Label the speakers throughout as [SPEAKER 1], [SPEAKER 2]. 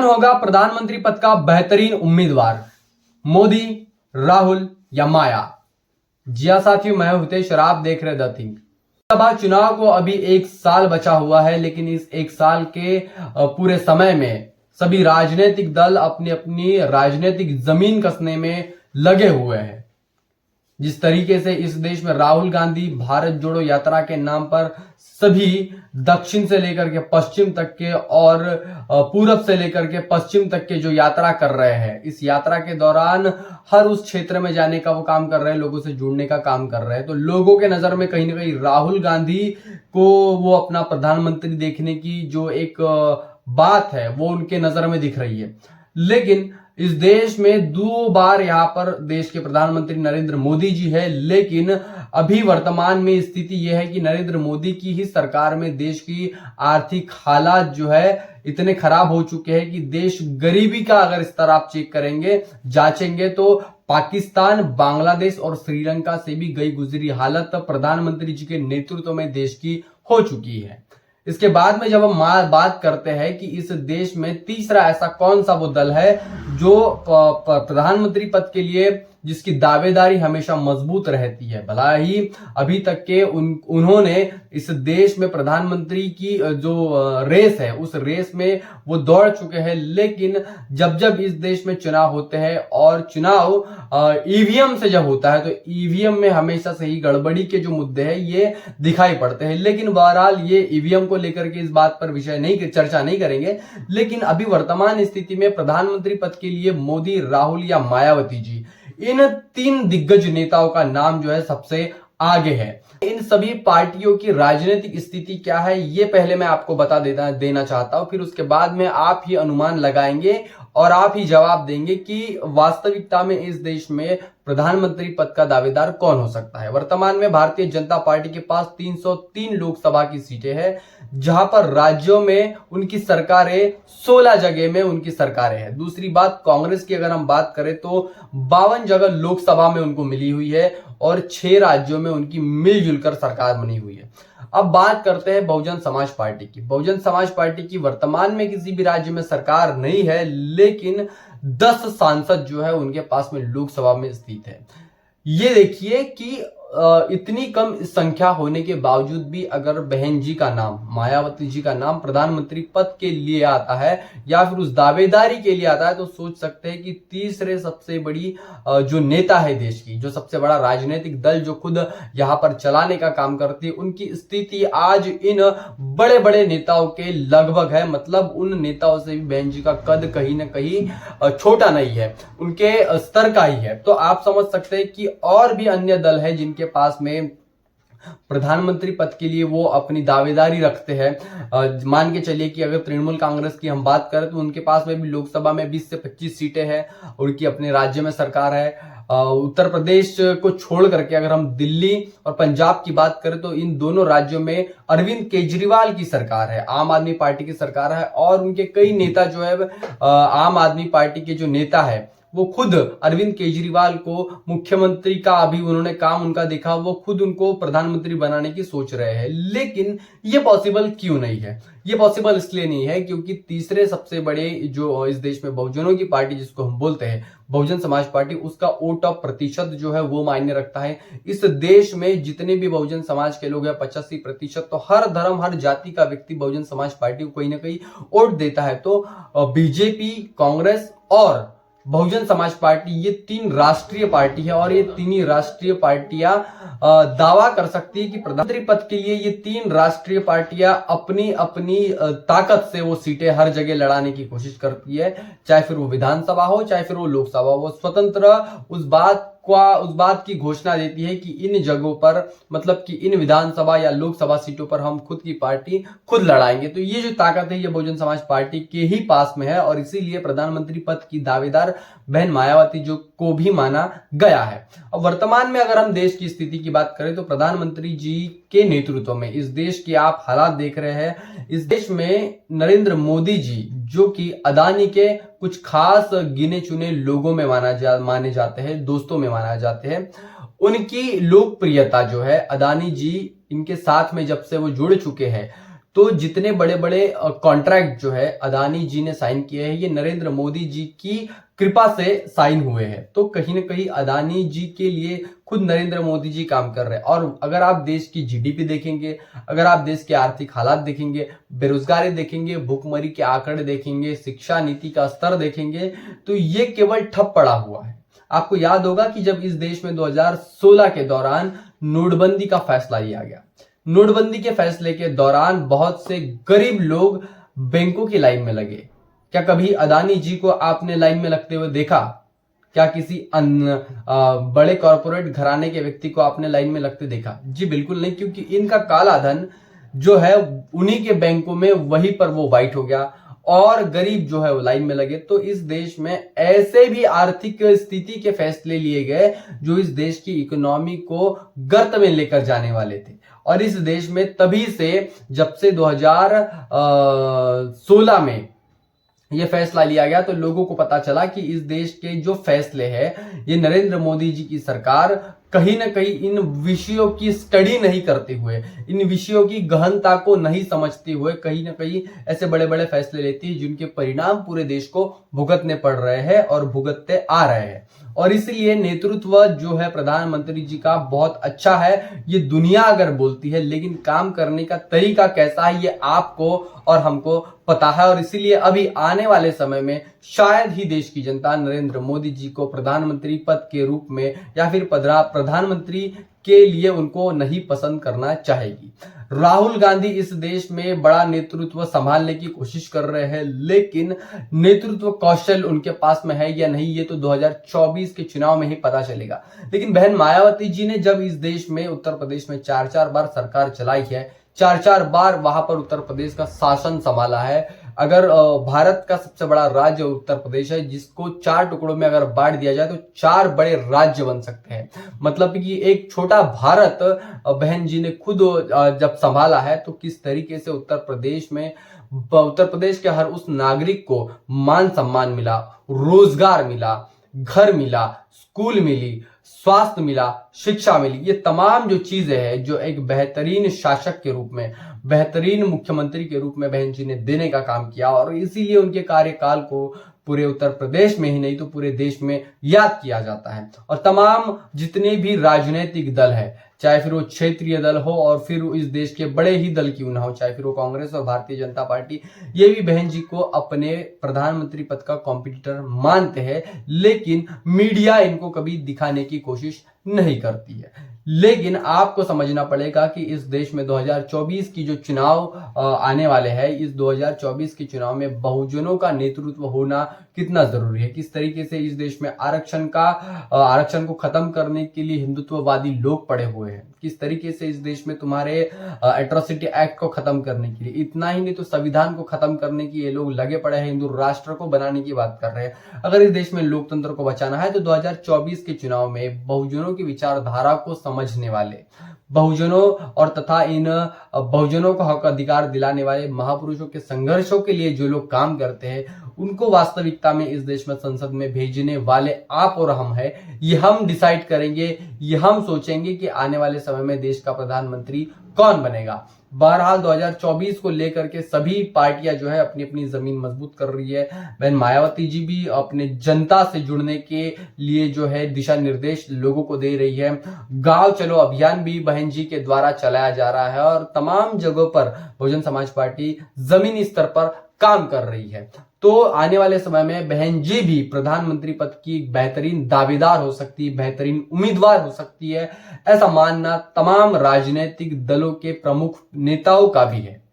[SPEAKER 1] होगा प्रधानमंत्री पद का बेहतरीन उम्मीदवार, मोदी, राहुल या माया? जी हां साथियों, मैं हितेश और आप देख रहे द थिंक। लोकसभा चुनाव को अभी 1 साल बचा हुआ है, लेकिन इस 1 साल के पूरे समय में सभी राजनीतिक दल अपनी अपनी राजनीतिक जमीन कसने में लगे हुए हैं। जिस तरीके से इस देश में राहुल गांधी भारत जोड़ो यात्रा के नाम पर सभी दक्षिण से लेकर के पश्चिम तक के और पूरब से लेकर के पश्चिम तक के जो यात्रा कर रहे हैं, इस यात्रा के दौरान हर उस क्षेत्र में जाने का वो काम कर रहे हैं, लोगों से जुड़ने का काम कर रहे हैं। तो लोगों के नजर में कहीं ना कहीं राहुल गांधी को वो अपना प्रधानमंत्री देखने की जो एक बात है वो उनके नजर में दिख रही है। लेकिन इस देश में 2 बार यहां पर देश के प्रधानमंत्री नरेंद्र मोदी जी है, लेकिन अभी वर्तमान में स्थिति यह है कि नरेंद्र मोदी की ही सरकार में देश की आर्थिक हालात जो है इतने खराब हो चुके हैं कि देश गरीबी का अगर स्तर आप चेक करेंगे, जांचेंगे तो पाकिस्तान, बांग्लादेश और श्रीलंका से भी गई गुजरी हालत प्रधानमंत्री जी के नेतृत्व में देश की हो चुकी है। इसके बाद में जब हम बात करते हैं कि इस देश में तीसरा ऐसा कौन सा वो दल है जो प्रधानमंत्री पद के लिए जिसकी दावेदारी हमेशा मजबूत रहती है, भला ही अभी तक के उन्होंने इस देश में प्रधानमंत्री की जो रेस है उस रेस में वो दौड़ चुके हैं, लेकिन जब जब इस देश में चुनाव होते हैं और चुनाव ईवीएम से जब होता है तो ईवीएम में हमेशा से ही गड़बड़ी के जो मुद्दे हैं ये दिखाई पड़ते हैं। लेकिन बहरहाल ये ईवीएम को लेकर के इस बात पर चर्चा नहीं करेंगे। लेकिन अभी वर्तमान स्थिति में प्रधानमंत्री पद के लिए मोदी, राहुल या मायावती जी, इन 3 दिग्गज नेताओं का नाम जो है सबसे आगे है। इन सभी पार्टियों की राजनीतिक स्थिति क्या है ये पहले मैं आपको बता देना चाहता हूं, फिर उसके बाद में आप ही अनुमान लगाएंगे और आप ही जवाब देंगे कि वास्तविकता में इस देश में प्रधानमंत्री पद का दावेदार कौन हो सकता है। वर्तमान में भारतीय जनता पार्टी के पास 303 लोकसभा की सीटें हैं, जहां पर राज्यों में उनकी सरकारें 16 जगह में उनकी सरकारें हैं। दूसरी बात, कांग्रेस की अगर हम बात करें तो 52 जगह लोकसभा में उनको मिली हुई है और 6 राज्यों में उनकी मिलजुल कर सरकार बनी हुई है। अब बात करते हैं बहुजन समाज पार्टी की। बहुजन समाज पार्टी की वर्तमान में किसी भी राज्य में सरकार नहीं है, लेकिन 10 सांसद जो है उनके पास में लोकसभा में स्थित है। ये देखिए कि इतनी कम संख्या होने के बावजूद भी अगर बहन जी का नाम, मायावती जी का नाम प्रधानमंत्री पद के लिए आता है या फिर उस दावेदारी के लिए आता है, तो सोच सकते हैं कि तीसरे सबसे बड़ी जो नेता है देश की, जो सबसे बड़ा राजनीतिक दल जो खुद यहां पर चलाने का काम करती है, उनकी स्थिति आज इन बड़े बड़े नेताओं के लगभग है। मतलब उन नेताओं से भी बहन जी का कद कहीं ना कहीं छोटा नहीं है, उनके स्तर का ही है। तो आप समझ सकते हैं कि और भी अन्य दल है जिनके पास में प्रधानमंत्री पद के लिए वो अपनी दावेदारी रखते हैं। मान के चलिए कि अगर तृणमूल कांग्रेस की हम बात करें तो उनके पास में भी लोकसभा में 20 से 25 सीटें हैं, उनकी अपने राज्य में सरकार है। उत्तर प्रदेश को छोड़ करके अगर हम दिल्ली और पंजाब की बात करें तो इन दोनों राज्यों में अरविंद केजरीवाल की सरकार है, आम आदमी पार्टी की सरकार है। और उनके कई नेता जो है आम आदमी पार्टी के जो नेता है वो खुद अरविंद केजरीवाल को मुख्यमंत्री का अभी उन्होंने काम उनका देखा, वो खुद उनको प्रधानमंत्री बनाने की सोच रहे हैं। लेकिन ये पॉसिबल क्यों नहीं है? ये पॉसिबल इसलिए नहीं है क्योंकि तीसरे सबसे बड़े जो इस देश में बहुजनों की पार्टी जिसको हम बोलते हैं बहुजन समाज पार्टी, उसका वोट ऑफ प्रतिशत जो है वो मायने रखता है। इस देश में जितने भी बहुजन समाज के लोग हैं 85%, तो हर धर्म हर जाति का व्यक्ति बहुजन समाज पार्टी को कहीं ना कहीं वोट देता है। तो बीजेपी, कांग्रेस और बहुजन समाज पार्टी ये 3 राष्ट्रीय पार्टी है और ये 3 ही राष्ट्रीय पार्टियां दावा कर सकती है कि प्रधानमंत्री पद के लिए ये 3 राष्ट्रीय पार्टियां अपनी अपनी ताकत से वो सीटें हर जगह लड़ाने की कोशिश करती है, चाहे फिर वो विधानसभा हो चाहे फिर वो लोकसभा हो। स्वतंत्र उस बात की घोषणा देती है कि इन जगहों पर, मतलब कि इन विधानसभा या लोकसभा सीटों पर हम खुद की पार्टी खुद लड़ाएंगे। तो ये जो ताकत है ये बहुजन समाज पार्टी के ही पास में है और इसीलिए प्रधानमंत्री पद की दावेदार बहन मायावती जो को भी माना गया है। अब वर्तमान में अगर हम देश की स्थिति की बात करें तो प्रधानमंत्री जी के नेतृत्व में इस देश के आप हालात देख रहे हैं। इस देश में नरेंद्र मोदी जी जो कि अदानी के कुछ खास गिने चुने लोगों में माने जाते हैं, दोस्तों में माने जाते हैं, उनकी लोकप्रियता जो है अदानी जी इनके साथ में जब से वो जुड़ चुके हैं तो जितने बड़े बड़े कॉन्ट्रैक्ट जो है अदानी जी ने साइन किए हैं ये नरेंद्र मोदी जी की कृपा से साइन हुए हैं। तो कहीं ना कहीं अदानी जी के लिए खुद नरेंद्र मोदी जी काम कर रहे हैं। और अगर आप देश की जीडीपी देखेंगे, अगर आप देश के आर्थिक हालात देखेंगे, बेरोजगारी देखेंगे, भूखमरी के आंकड़े देखेंगे, शिक्षा नीति का स्तर देखेंगे, तो ये केवल ठप पड़ा हुआ है। आपको याद होगा कि जब इस देश में 2016 के दौरान नोटबंदी का फैसला लिया गया, नोटबंदी के फैसले के दौरान बहुत से गरीब लोग बैंकों की लाइन में लगे। क्या कभी अदानी जी को आपने लाइन में लगते हुए देखा? क्या किसी बड़े कॉरपोरेट घराने के व्यक्ति को आपने लाइन में लगते देखा? जी बिल्कुल नहीं, क्योंकि इनका काला धन जो है उन्हीं के बैंकों में वहीं पर वो वाइट हो गया और गरीब जो है वो लाइन में लगे। तो इस देश में ऐसे भी आर्थिक स्थिति के फैसले लिए गए जो इस देश की इकोनॉमी को गर्त में लेकर जाने वाले थे। और इस देश में तभी से जब से 2016 में ये फैसला लिया गया तो लोगों को पता चला कि इस देश के जो फैसले हैं ये नरेंद्र मोदी जी की सरकार कहीं ना कहीं इन विषयों की स्टडी नहीं करते हुए, इन विषयों की गहनता को नहीं समझते हुए कहीं ना कहीं ऐसे बड़े बड़े फैसले लेती है जिनके परिणाम पूरे देश को भुगतने पड़ रहे हैं और भुगतते आ रहे हैं। और इसलिए नेतृत्व जो है प्रधानमंत्री जी का बहुत अच्छा है, ये दुनिया अगर बोलती है, लेकिन काम करने का तरीका कैसा है ये आपको और हमको पता है। और इसीलिए अभी आने वाले समय में शायद ही देश की जनता नरेंद्र मोदी जी को प्रधानमंत्री पद के रूप में या फिर प्रधानमंत्री के लिए उनको नहीं पसंद करना चाहेगी। राहुल गांधी इस देश में बड़ा नेतृत्व संभालने की कोशिश कर रहे हैं, लेकिन नेतृत्व कौशल उनके पास में है या नहीं ये तो 2024 के चुनाव में ही पता चलेगा। लेकिन बहन मायावती जी ने जब इस देश में उत्तर प्रदेश में 4-4 बार सरकार चलाई है, 4-4 बार वहां पर उत्तर प्रदेश का शासन संभाला है। अगर भारत का सबसे बड़ा राज्य उत्तर प्रदेश है जिसको 4 टुकड़ों में अगर बांट दिया जाए तो 4 बड़े राज्य बन सकते हैं। मतलब कि एक छोटा भारत बहन जी ने खुद जब संभाला है तो किस तरीके से उत्तर प्रदेश के हर उस नागरिक को मान सम्मान मिला, रोजगार मिला, घर मिला, स्कूल मिली, स्वास्थ्य मिला, शिक्षा मिली। ये तमाम जो चीजें हैं जो एक बेहतरीन शासक के रूप में, बेहतरीन मुख्यमंत्री के रूप में बहन जी ने देने का काम किया। और इसीलिए उनके कार्यकाल को पूरे उत्तर प्रदेश में ही नहीं तो पूरे देश में याद किया जाता है। और तमाम जितने भी राजनीतिक दल है, चाहे फिर वो क्षेत्रीय दल हो और फिर इस देश के बड़े ही दल क्यों ना हो, चाहे फिर वो कांग्रेस और भारतीय जनता पार्टी, ये भी बहन जी को अपने प्रधानमंत्री पद का कॉम्पिटिटर मानते हैं, लेकिन मीडिया इनको कभी दिखाने की कोशिश नहीं करती है। लेकिन आपको समझना पड़ेगा कि इस देश में 2024 की जो चुनाव आने वाले हैं, इस 2024 के चुनाव में बहुजनों का नेतृत्व होना कितना जरूरी है। किस तरीके से इस देश में आरक्षण को खत्म करने के लिए हिंदुत्ववादी लोग पड़े हुए हैं, किस तरीके से इस देश में तुम्हारे एट्रोसिटी एक्ट को खत्म करने के लिए, इतना ही नहीं तो संविधान को खत्म करने की ये लोग लगे पड़े हैं, हिंदू राष्ट्र को बनाने की बात कर रहे हैं। अगर इस देश में लोकतंत्र को बचाना है तो 2024 के चुनाव में बहुजनों की विचारधारा को समझने वाले, बहुजनों और तथा इन बहुजनों को हक अधिकार दिलाने वाले महापुरुषों के संघर्षों के लिए जो लोग काम करते हैं, उनको वास्तविकता में इस देश में संसद में भेजने वाले आप और हम हैं। ये हम डिसाइड करेंगे, ये हम सोचेंगे कि आने वाले समय में देश का प्रधानमंत्री कौन बनेगा। बहरहाल 2024 को लेकर के सभी पार्टियां जो है अपनी अपनी जमीन मजबूत कर रही है। बहन मायावती जी भी अपने जनता से जुड़ने के लिए जो है दिशा निर्देश लोगों को दे रही है। गांव चलो अभियान भी बहन जी के द्वारा चलाया जा रहा है और तमाम जगहों पर बहुजन समाज पार्टी जमीनी स्तर पर काम कर रही है। तो आने वाले समय में बहन जी भी प्रधानमंत्री पद की बेहतरीन दावेदार हो सकती है, बेहतरीन उम्मीदवार हो सकती है, ऐसा मानना तमाम राजनीतिक दलों के प्रमुख नेताओं का भी है।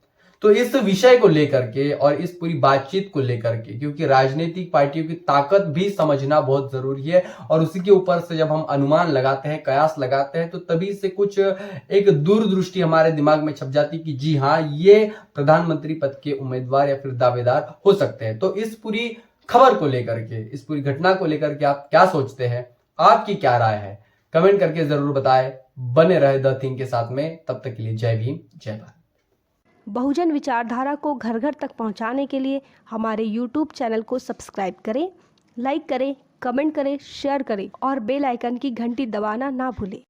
[SPEAKER 1] तो इस विषय को लेकर के और इस पूरी बातचीत को लेकर के, क्योंकि राजनीतिक पार्टियों की ताकत भी समझना बहुत जरूरी है और उसी के ऊपर से जब हम अनुमान लगाते हैं, कयास लगाते हैं, तो तभी से कुछ एक दूरदृष्टि हमारे दिमाग में छप जाती कि जी हाँ, ये प्रधानमंत्री पद के उम्मीदवार या फिर दावेदार हो सकते हैं। तो इस पूरी खबर को लेकर के, इस पूरी घटना को लेकर के आप क्या सोचते हैं, आपकी क्या राय है, कमेंट करके जरूर बताएं। बने रहे द थिंग के साथ में, तब तक के लिए जय भीम, जय भारत।
[SPEAKER 2] बहुजन विचारधारा को घर घर तक पहुंचाने के लिए हमारे YouTube चैनल को सब्सक्राइब करें, लाइक करें, कमेंट करें, शेयर करें और बेल आइकन की घंटी दबाना ना भूलें।